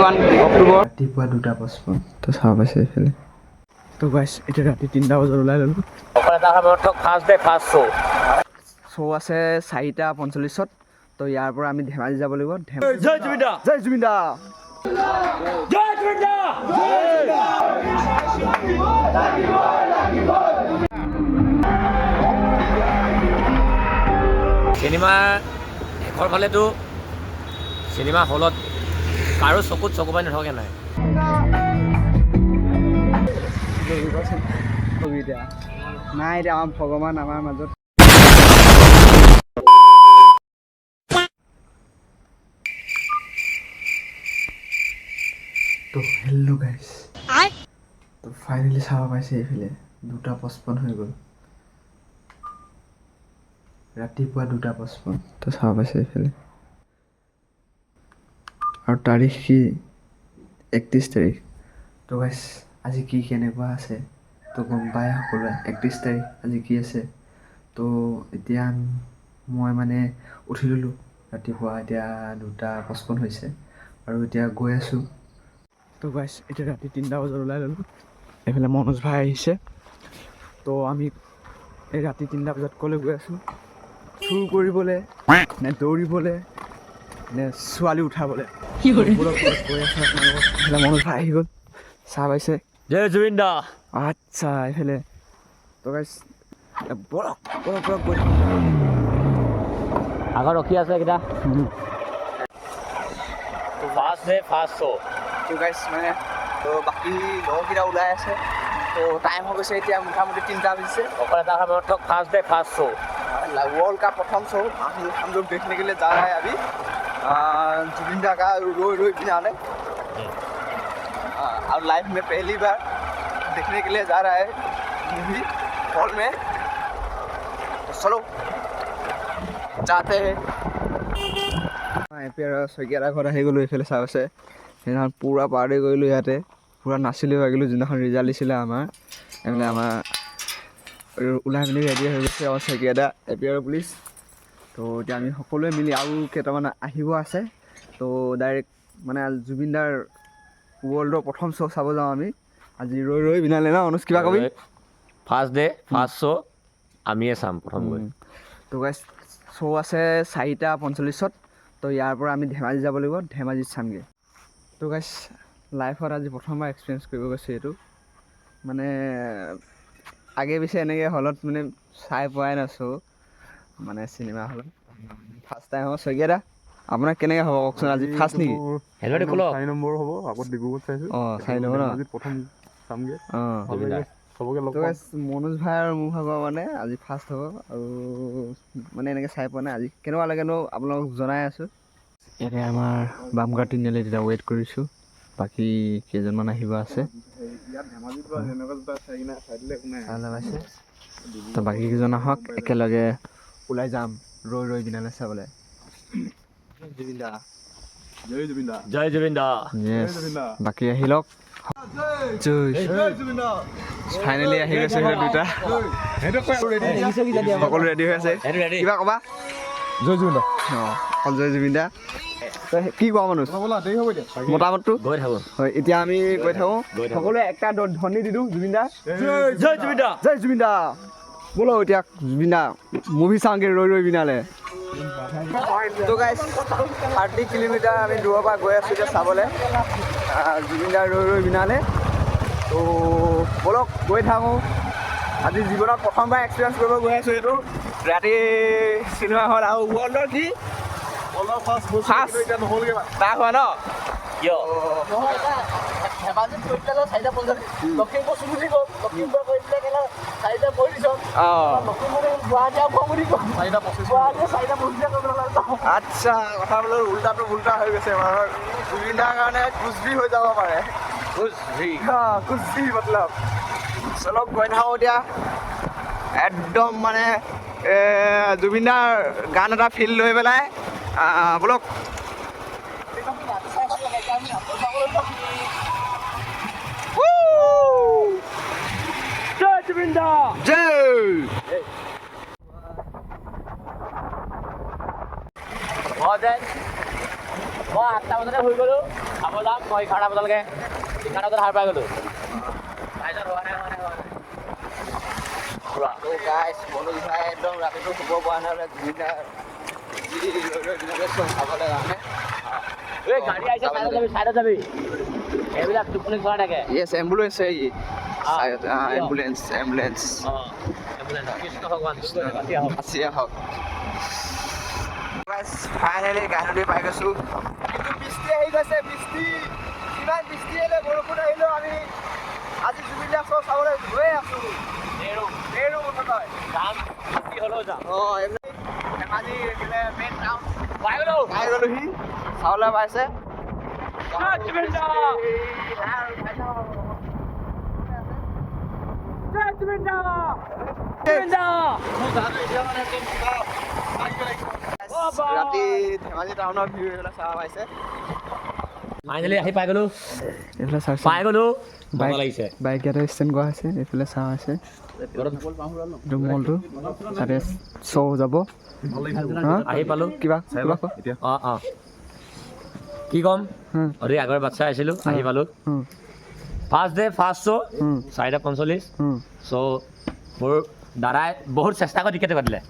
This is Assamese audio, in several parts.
21 অক্টোবৰ ৰাতিপুৱা 2:55 তো চাব পাইছে এইফালে। তো গাইছ এতিয়া ৰাতি 3টা বজাত ওলাই ল'লোঁ। শ্ব' আছে 4:45। তো ইয়াৰ পৰা আমি ধেমাজি যাব লাগিব। জয় জুবিন দা, জয় জুবিন দা, জয় জুবিন দা। চিনেমা শেষৰ ফালেতো চিনেমা হলত কাৰো চকুত চকু পানী নথকা নাই। নাই এতিয়া আমাৰ ভগৱান আমাৰ মাজত। তো হেল্ল' গাইছ, তো ফাইনেলি চাব পাইছে এইফালে 2:55 হৈ গ'ল। ৰাতিপুৱা 2:55 তো চাব পাইছে এইফালে। আৰু তাৰিখ কি 31 তাৰিখ। তো গাইছ আজি কি কেনেকুৱা আছে তো গম পাই সকলোৱে। 31 তাৰিখ আজি কি আছে। তো এতিয়া মই মানে উঠি ল'লোঁ ৰাতিপুৱা। এতিয়া 2:55 হৈছে আৰু এতিয়া গৈ আছোঁ। তো গাইছ এতিয়া ৰাতি 3টা বজাত ওলাই ল'লোঁ। এইফালে মনোজ ভাই আহিছে। তো আমি এই ৰাতি 3টা বজাত ক'লৈ গৈ আছোঁ? চুৰ কৰিবলৈ নে দৌৰিবলৈ নে ছোৱালী উঠাবলৈ? গৈ আছোঁ আপোনালোকক। এইফালে মনোজ ভাই আহি গ'ল, চাহ পাইছে। জয় জুবিন দা। আচ্ছা এইফালে তো গাইছ বলক বলক বলক গৈ আগত ৰখি আছে এইকেইটা। First show'. তো গাইছ মানে তো বাকী লগৰকেইটা ওলাই আছে। তো টাইম হৈ গৈছে এতিয়া মোটামুটি 3টা বাজিছে। অকল এটা সময়ত ফাৰ্ষ্ট শ্ব'। वर्ल्ड का प्रथम शो हम लोग देखने के लिए जा रहे हैं अभी। जुबिन दा का रोई रोई बिनाले और लाइफ में पहली बार देखने के लिए जा रहा है मूवी हॉल में। तो चलो जाते हैं। শইকীয়াৰ ঘৰত আহি গ'লোঁ। এইফালে চাই আছে সেইদিনাখন পূৰা পাৰ্টি কৰিলোঁ ইয়াতে, পূৰা নাচিলোঁ বাগিলোঁ। যোনদিনাখন ৰিজাল্ট দিছিলে আমাৰ এইফালে আমাৰ ওলাই মেলি ৰেডি হৈ গৈছে আমাৰ শইকীয়া এপিয়াৰ পুলিচ। তো এতিয়া আমি সকলোৱে মিলি আৰু কেইটামান আহিব আছে। তো ডাইৰেক্ট মানে জুবিন দাৰ ৱৰ্ল্ডৰ প্ৰথম শ্ব' চাব যাওঁ আমি আজি। ৰৈ ৰৈ বিনালে ন অনুজ কিবা কবি? ফাৰ্ষ্ট শ্ব' আমিয়ে চাম প্ৰথম গৈ। তো গাইছ শ্ব' আছে 4:45। তো ইয়াৰ পৰা আমি ধেমাজি যাব লাগিব, ধেমাজিত চামগৈ। তো গাইছ লাইফত আজি প্ৰথমবাৰ এক্সপিৰিয়েঞ্চ কৰিব গৈছে এইটো। মানে আগে পিছে এনেকৈ হলত মানে চাই পোৱাই নাছোঁ মানে চিনেমা হলত। ফাৰ্ষ্ট টাইম হ'ব। শইকীয়া আপোনাৰ কেনেকৈ হ'ব কওকচোন? আজি ফাৰ্ষ্ট নেকি? 4 নম্বৰ হ'ব। আগত ডিব্ৰুগড়ত চাইছোঁ। অঁ 4 নম্বৰ ন? প্ৰথম চামগৈ। অঁ চবকে লগ তো মনোজ ভাই আৰু মোৰ ভাগৰ মানে আজি ফাৰ্ষ্ট হ'ব আৰু মানে এনেকৈ চাই পোৱা নাই। আজি কেনেকুৱা লাগেনো আপোনালোকক জনাই আছোঁ। ইয়াতে আমাৰ বামগাৰ তিনিআলি তেতিয়া ৱেইট কৰিছোঁ। বাকী কেইজনমান আহিব আছে। তো বাকী কেইজন আহক, একেলগে ওলাই যাম ৰৈ ৰৈ বিনালে চাবলৈ। জুবিন দা, জয় জুবিন দা, জয় জুবিন দা। বাকী আহি লওক। ফাইনেলি আহি গৈছে দুটা। সকলো ৰেডি হৈ আছে। কিবা ক'বা? জয় জুবিন দা। অঁ অকল জয় জুবিন দা। কি কোৱা মানুহ মতামতটো? গৈ থাকোঁ। হয় এতিয়া আমি গৈ থাকোঁ। সকলোৱে একটা ধ্বনি দি দিওঁ জুবিন দা, জয় জুবিন দা, জয় জুবিন দা। ব'লো এতিয়া জুবিন দা মুভি চাওঁগৈ ৰৈ ৰৈ বিনালে। তো গাইছ 30 কিলোমিটাৰ আমি দূৰৰ পৰা গৈ আছোঁ এতিয়া চাবলৈ জুবিন দা ৰৈ ৰৈ বিনালে। তো ব'লক গৈ থাকোঁ। আজি জীৱনত প্ৰথমবাৰ এক্সপিৰিয়েঞ্চ কৰিব গৈ আছোঁ এইটো ৰাতি চিনেমা হল আৰু ৱৰ্ল্ডৰ কি নাই হোৱা ন? কিয়? ধেমাজিত কৰি দিলে 4:50, লখিমপুৰ চুবুৰী গ'ল, লখিমপুৰ কৰি দিলে 4:45, লখিমপুৰ গুৱাহাটী আকৌ বুলি গ'ল 4:25, গুৱাহাটী 4:25 আচ্ছা কথা বোলো উল্টাটো উল্টা হৈ গৈছে। আমাৰ জুবিন দাৰ কাৰণে কুছ ভি হৈ যাব পাৰে। কুছ ভি মতলব চলক গৈ থাকোঁ এতিয়া। একদম মানে জুবিন দাৰ গান এটা ফিল লৈ পেলাই ব'লক। জয় জুবিন দা, জয়। মই 8টা বজাতে শুই গ'লো খাব যাম মই 11টা বজালৈকে 11টা বজাত সাৰ পাই গ'লো তাৰপিছত হোৱা নাই তো গাইছ মনোজ ভাই একদম ৰাতিটো শুব পৰা নাই জুবিনদাৰ খাবলৈ কাৰণে এই গাড়ী আহিছে চাইডত যাবি এইবিলাক টোপনি খোৱা থাকে য়েছ এম্বুলেন্স है ये एम्बुलेंस কৃষ্ণ ভগৱান আছিয়া হওক ফাইনেলি গাড়ী পাই গৈছোঁ কিন্তু বৃষ্টি আহি গৈছে কিমান বৃষ্টি আহিলে বৰষুণ আহিলেও আমি আজি জুবিন দাক শ্ব' চাবলৈ গৈয়ে আছোঁ নেৰো মুঠতে যাম কি হ'লেও যাম ধেমাজি মেইন টাউন পাই গ'লোহি চাউলা পাইছে ৰাতি ধেমাজি টাউনৰ ভিউ এইবিলাক চাব পাইছে ফাইনেলি আহি পাই গ'লো এইফালে চাওক পাই গ'লো বাইক লাগিছে বাইক ইয়াতে ষ্টেণ্ড কৰা হৈছে এইফালে চাহ আছে এইটো মলটো তাতে শ্ব' যাব আহি পালোঁ কিবা কোৱা অঁ কি ক'ম অতি আগৰ বাচ্ছা আহিছিলোঁ আহি পালোঁ ফাৰ্ষ্ট ডে ফাৰ্ষ্ট শ্ব' 4:45 চ' মোৰ দাদাই বহুত চেষ্টা কৰি টিকেট পাতিলে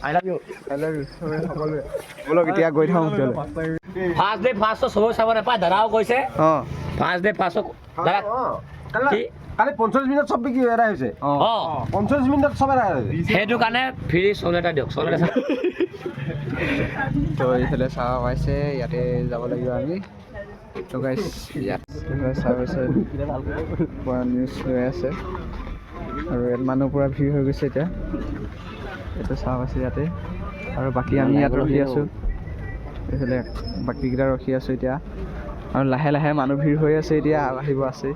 আই লাভ ইউ সকলোৱে ব'লক এতিয়া গৈ থাকোঁ ফাৰ্ষ্ট ডে ফাৰ্ষ্ট শ্ব' চবেই চাব নাপায় দাদাও কৈছে ফাৰ্ষ্ট ডে ফাৰ্ষ্ট শ্ব' দাদা কি কালি 45 মিনিট চব বিকি এৰাই হৈছে অঁ 45 মিনিটত চব এৰাই হৈছে সেইটো কাৰণে ফ্ৰী চল এটা দিয়ক চল এটা তো এইফালে চাহ পাইছে ইয়াতে যাব লাগিব আমি তো গাইছ ইয়াত চাহ পাইছে পুৰা নিউজ হৈ আছে আৰু ইয়াত মানুহ পুৰা ভিৰ হৈ গৈছে এতিয়া এইটো চাহ পাইছে ইয়াতে আৰু বাকী আমি ইয়াত ৰখি আছোঁ এইফালে বাকীকেইটা ৰখি আছোঁ এতিয়া আৰু লাহে লাহে মানুহ ভিৰ হৈ আছে এতিয়া আহিব আছে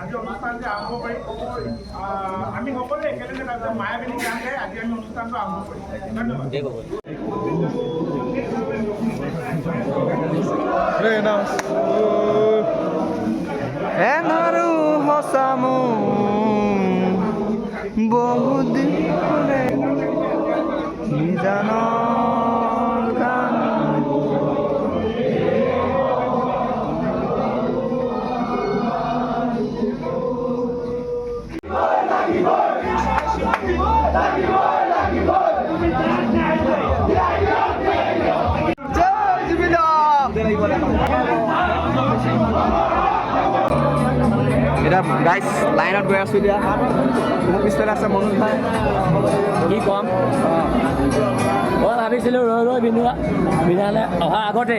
আজি অনুষ্ঠানটো আৰম্ভ কৰি আমি সকলোৱে একেলগে তাৰপিছত মায়াবিনী গান গাই আজি আমি অনুষ্ঠানটো আৰম্ভ কৰিম এনাৰু সঁচামো বহুত নিজানৰ গান এতিয়া গাইছ লাইনত গৈ আছোঁ এতিয়া মোৰ পিছফালে আছে মনোজ ভাই কি ক'ম মই ভাবিছিলোঁ ৰৈ বিন্ধালে অহাৰ আগতে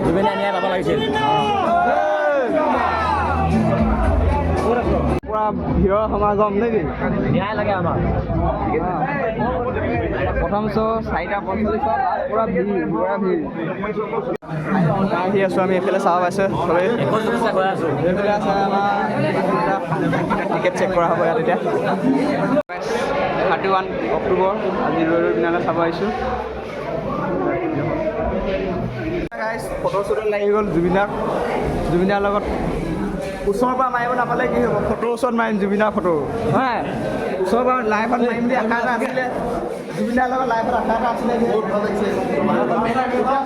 জুবিনে ন্যায় পাব লাগিছিল পুৰা ভিৰৰ সমাগম নেকি ন্যায় লাগে আমাক প্ৰথম শ্ব' 4:45 পুৰা ভিৰ আহি আছোঁ আমি এইফালে চাব পাইছোঁ চবেই একো চেষ্টা কৰি আছোঁ এইফালে আছে আমাৰ টিকেট চেক কৰা হ'ব ইয়াত এতিয়া 31 অক্টোবৰ আজি ৰৈ বিনালৈ চাব আহিছোঁ ফটো শ্বুটত লাগি গ'ল জুবিনাৰ লগত ওচৰৰ পৰা মাৰিব নাপালে কি হ'ব ফটো ওচৰত মাৰিম জুবিনাৰ ফটো হয় ওচৰৰ পৰা লাইভত মাৰিম বুলি আশা এটা আছিলে জুবিনাৰ লগত লাইভত আশা এটা আছিলে বহুত ভাল লাগিছে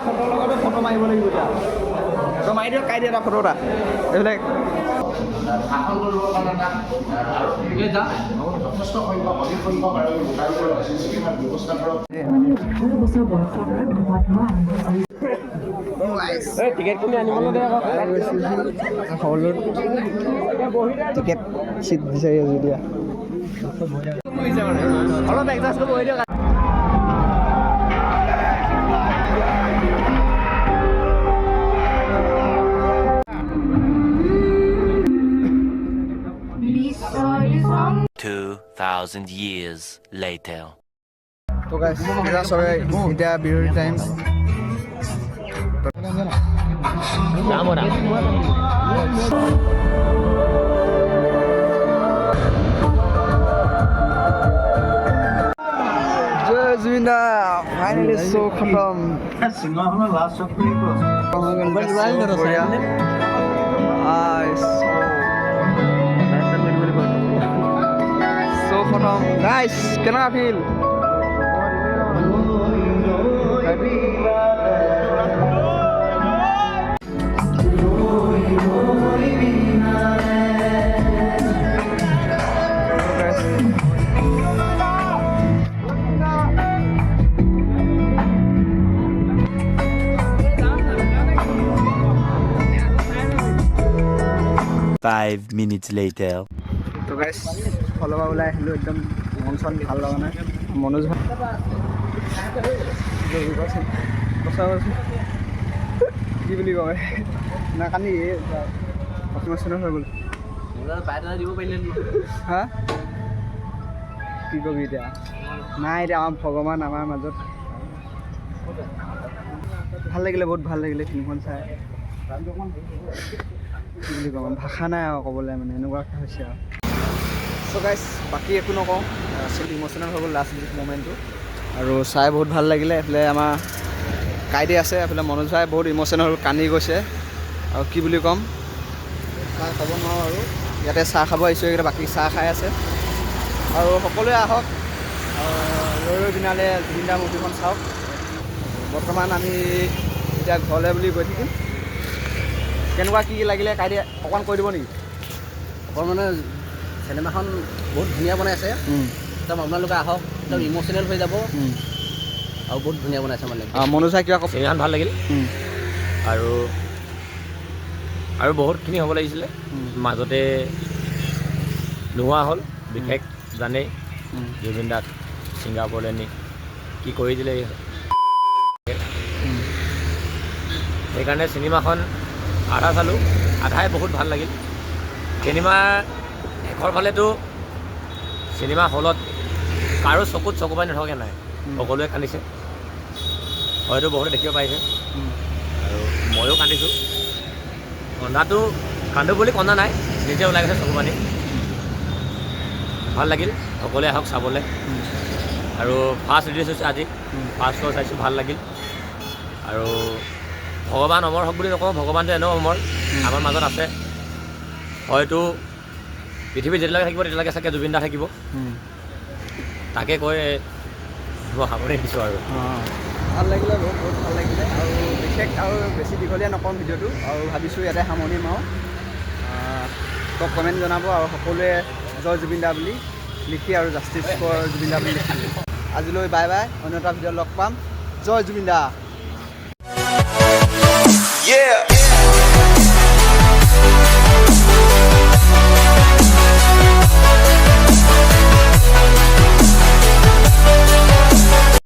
ফটোৰ লগতে ফটো মাৰিব লাগিব এতিয়া তো মাৰি দিয়ক কাই দিয়ে এটা ফটো এটা এইফালে যথেষ্ট সংখ্যক অধিক সংখ্যক আৰু মোটামুটি চিকিৎসাৰ ব্যৱস্থা কৰক টিকেটখিনি আনিবলৈ দে আকৌ টিকেট চিট বিচাৰি আছোঁ এতিয়া অলপ এডজাষ্ট কৰিব হৈ দিয়ক $2,000 years later. তো গাইছ এতিয়া বিহুৰ টাইম যাম জয় জুবিন দা ফাইনেলি শ্ব' খতম প্ৰথম গাইছ কেনেকুৱা ফিল Five minutes later. তো গাইছ ফলৰ পৰা ওলাই আহিলোঁ একদম মন চন ভাল লগা নাই মনোজ ভাই কি বুলি কয় না কান্দি ইমোশ্যনেল হৈ গ'ল দিব পাৰিলে হা কি কবি এতিয়া নাই এতিয়া আমাৰ ভগৱান আমাৰ মাজত ভাল লাগিলে বহুত ভাল লাগিলে ফিল্মখন চাই কি বুলি ক'ম ভাষা নাই আৰু ক'বলৈ মানে এনেকুৱাকৈ হৈছে আৰু চ' গাইছ বাকী একো নকওঁ আচলতে ইম'চনেল হৈ গ'ল লাষ্ট ম'মেণ্টটো আৰু চাই বহুত ভাল লাগিলে এইফালে আমাৰ কাইদে আছে এইফালে মনোজ ভাই বহুত ইম'চনেল হ'ল কান্দি গৈছে আৰু কি বুলি ক'ম চাহ খাব নোৱাৰোঁ আৰু ইয়াতে চাহ খাব আহিছোঁ এইকেইটা বাকী চাহ খাই আছে আৰু সকলোৱে আহক ৰৈ বিনালে জুবিন দা মুভিখন চাওক বৰ্তমান আমি এতিয়া ঘৰলৈ বুলি গৈ থাকিম কেনেকুৱা কি লাগিলে কাইদে অকণমান কৈ দিব নেকি অকল মানে চিনেমাখন বহুত ধুনীয়া বনাইছে একদম আপোনালোকে আহক একদম ইম'চনেল হৈ যাব আৰু বহুত ধুনীয়া বনাইছে মানে মনোজ ভাই কিবা চিনেমাখন ভাল লাগিল আৰু বহুতখিনি হ'ব লাগিছিলে মাজতে নোহোৱা হ'ল বিশেষ জানেই জুবিন দাক ছিংগাপুৰলৈ নি কি কৰি দিলে সেইকাৰণে চিনেমাখন আধা চালোঁ আধাই বহুত ভাল লাগিল চিনেমা শেষৰ ফালেতো চিনেমা হলত কাৰো চকুত চকু পাই নথকাকৈ নাই সকলোৱে কান্দিছে হয়তো বহুতে দেখিব পাৰিছে আৰু ময়ো কান্দিছোঁ কন্দাটো কান্দো বুলি কন্দা নাই নিজে ওলাই গৈছে চকু পানী ভাল লাগিল সকলোৱে আহক চাবলৈ আৰু ফাৰ্ষ্ট ৰিলিজ হৈছে আজি ফাৰ্ষ্ট শ্ব' চাইছোঁ ভাল লাগিল আৰু ভগৱান অমৰ হওক বুলি নকওঁ ভগৱানটো এনেও অমৰ আমাৰ মাজত আছে হয়তো পৃথিৱীত যেতিয়ালৈকে থাকিব তেতিয়ালৈকে চাগে জুবিন দা থাকিব তাকে কৈ মই সামৰি দিছোঁ আৰু ভাল লাগিলে বহুত বহুত ভাল লাগিলে আৰু বিশেষ আৰু বেছি দীঘলীয়া নকওঁ ভিডিঅ'টো আৰু ভাবিছোঁ ইয়াতে সামৰণি মাৰোঁ চব কমেণ্ট জনাব আৰু সকলোৱে জয় জুবিন দা বুলি লিখি আৰু জাষ্টিছ ফৰ জুবিন দা বুলি লিখি আজিলৈ বাই বাই অন্য এটা ভিডিঅ'ত লগ পাম জয় জুবিন দা Yeah.